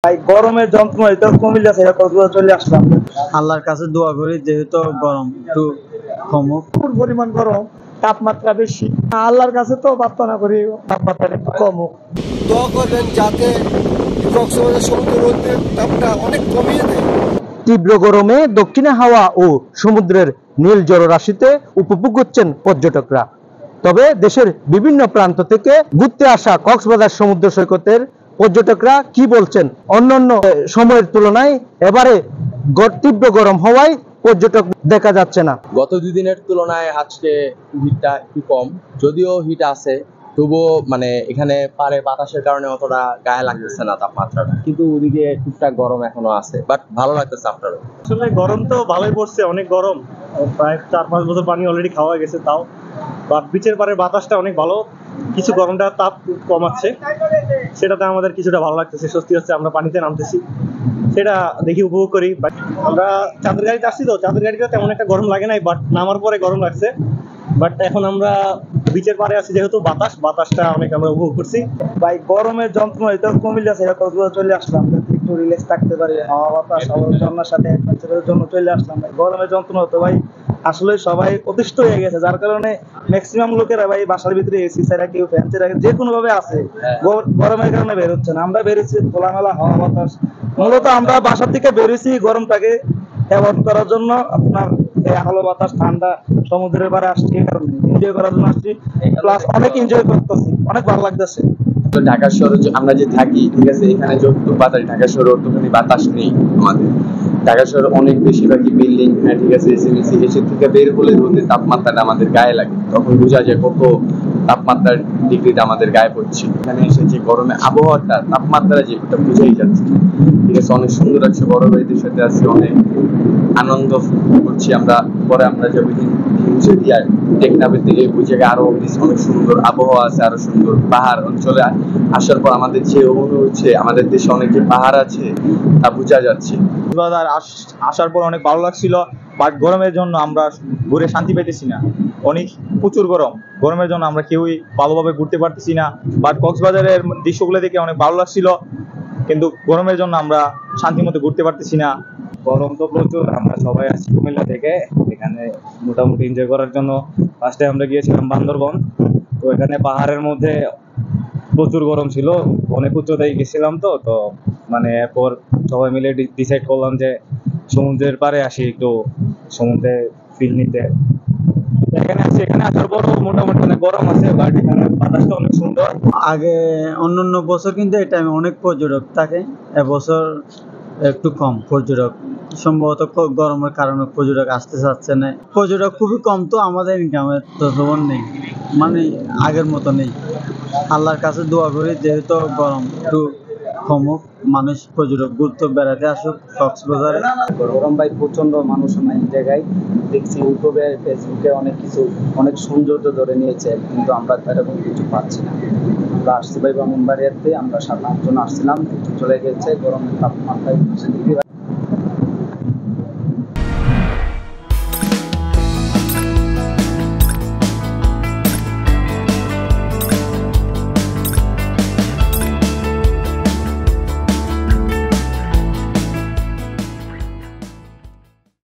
ভাই গরমের যন্ত্রণা এটা কুমিল্লা থেকে কক্সবাজার চলে আসলাম। আল্লাহর কাছে দোয়া করি যেহেতু গরম একটু কমুক। প্রচুর পরিমাণ গরম, তাপমাত্রা বেশি। আল্লাহর কাছে তো প্রার্থনা করি তাপমাত্রা একটু কমুক। দোয়া করবেন যাতে কক্সবাজার সমুদ্রের তাপটা অনেক কমিয়ে দেয়। তীব্র গরমে দক্ষিণে হাওয়া ও সমুদ্রের নীল জলরাশিতে উপভোগ করছেন পর্যটকরা। তবে দেশের বিভিন্ন প্রান্ত থেকে ঘুরতে আসা কক্সবাজার সমুদ্র সৈকতের পর্যটকরা কি বলছেন? অন্যান্য সময়ের তুলনায় এবারে তীব্র গরম হওয়ায় পর্যটক দেখা যাচ্ছে না। গত 2 দিনের তুলনায় আজকে হিটটা একটু কম, যদিও হিট আছে তবুও এখানে পারে বাতাসের কারণে অতটা গায়ে লাগতেছে না তাপমাত্রাটা, কিন্তু ওদিকে টুকটাক গরম এখনো আছে, বাট ভালো লাগতেছে আপনারও। আসলে গরম তো ভালোই পড়ছে, অনেক গরম, প্রায় 4-5 বছর পানি অলরেডি খাওয়া গেছে, তাও বাট বিচের পারে বাতাসটা অনেক ভালো, কিছু গরমটা তাপ কমাচ্ছে, সেটাতে আমাদের কিছুটা ভালো লাগতেছে, স্বস্তি হচ্ছে। আমরা পানিতে নামতেছি, সেটা দেখি উপভোগ করি। আমরা চাঁদের গাড়িতে আসছি তো, চাঁদের গাড়িতে তেমন একটা গরম লাগে নাই, বাট নামার পরে গরম লাগছে। বাট এখন আমরা বিচের পারে আছি, যেহেতু বাতাসটা অনেক আমরা উপভোগ করছি। ভাই গরমের যন্ত্রণা এটা কুমিল্লা থেকে কক্সবাজার চলে আসলাম, যাতে একটু রিল্যাক্স থাকতে পারি, হাওয়া বাতাস ঝর্ণার সাথে অ্যাডভেঞ্চারের জন্য চলে আসলাম। ভাই গরমের যন্ত্রণা তো ভাই আসলে সবাই অতিষ্ঠ হয়ে গেছে, যার কারণে ম্যাক্সিমাম লোকেরা ভাই বাসার ভিতরে এসি ছাড়া, কেউ ফ্যান ছাড়া, যে কোনো ভাবে আছে, গরমের কারণে বের হচ্ছে না। আমরা বেরোচ্ছি খোলামেলা হাওয়া বাতাস, মূলত আমরা বাসার থেকে বেরোছি গরমটাকে অ্যাভয়েড করার জন্য। আপনার আলো বাতাস ঠান্ডা সমুদ্রের পাড়ে আসছি, এই কারণে এনজয় করার জন্য আসছি, প্লাস অনেক এনজয় করতেছি, অনেক ভালো লাগতেছে। তো ঢাকা শহরে আমরা যে থাকি, ঠিক আছে, এখানে যতটুকু বাতাস, ঢাকা শহরে অতখানি বাতাস নেই আমাদের। ঢাকা শহরে অনেক বেশিরভাগই বিল্ডিং, হ্যাঁ ঠিক আছে, এসি থেকে বের হলে রোদের তাপমাত্রাটা আমাদের গায়ে লাগে, তখন বোঝা যায় কত তাপমাত্রার ডিগ্রিটা আমাদের গায়ে পড়ছে। এখানে এসে যে গরমে আবহাওয়াটা, তাপমাত্রা যেটা বোঝাই যাচ্ছে, ঠিক আছে, অনেক সুন্দর লাগছে। বড় ভাইদের সাথে আছি, অনেক আনন্দ করছি আমরা। পরে আমরা যাবো হিমসে দিয়া টেকনাফের দিকে, ওই জায়গায় আরো অনেক সুন্দর আবহাওয়া আছে, আরো সুন্দর পাহাড় অঞ্চলে আসার পর আমাদের যে অনুভব হচ্ছে, আমাদের দেশে অনেক যে পাহাড় আছে তা বোঝা যাচ্ছে। আসার পর অনেক ভালো লাগছিল, বাট গরমের জন্য আমরা ঘুরে শান্তি পেতেছি না। অনেক প্রচুর গরমের জন্য আমরা কেউই ভালোভাবে ঘুরতে পারতেছি না। বাট কক্সবাজারের দৃশ্যগুলো দেখে অনেক ভালো লাগছিল, কিন্তু গরমের জন্য আমরা শান্তি মতো ঘুরতে পারতেছি না। গরম তো প্রচুর, আমরা সবাই আসছি কুমিল্লা থেকে, এখানে মোটামুটি এনজয় করার জন্য। ফার্স্টে আমরা গিয়েছিলাম বান্দরবন, তো এখানে পাহাড়ের মধ্যে প্রচুর গরম ছিল, অনেক উচ্চতায় গেছিলাম তো এরপর সবাই মিলে ডিসাইড করলাম যে সমুদ্রের পাড়ে আসি, একটু সমুদ্রে ফিল নিতে। এখানে আসার পরও মোটামুটি অনেক গরম আছে, বাট এখানে বাতাসটা অনেক সুন্দর। আগে অন্যান্য বছর কিন্তু এই টাইমে অনেক পর্যটক থাকে, এবছর একটু কম পর্যটক, সম্ভবত গরমের কারণে পর্যটক আসতে চাচ্ছে না। পর্যটক খুবই কম, তো আমাদের ইনকামের তো তেমন নেই, আগের মতো নেই। আল্লাহর কাছে দোয়া করি যেহেতু গরম একটু কমুক, মানুষ পর্যটক ঘুরতে বেড়াতে আসুক কক্সবাজারে। গরম ভাই প্রচন্ড, মানুষ এই জায়গায় দেখছি ইউটিউবে ফেসবুকে অনেক সৌন্দর্য ধরে নিয়েছে, কিন্তু আমরা এরকম কিছু পাচ্ছি না। আমরা আসছি ভাই ব্রাহ্মণবাড়িয়াতে, আমরা 7-8 জন আসছিলাম, চলে গেছে গরমের তাপমাত্রায়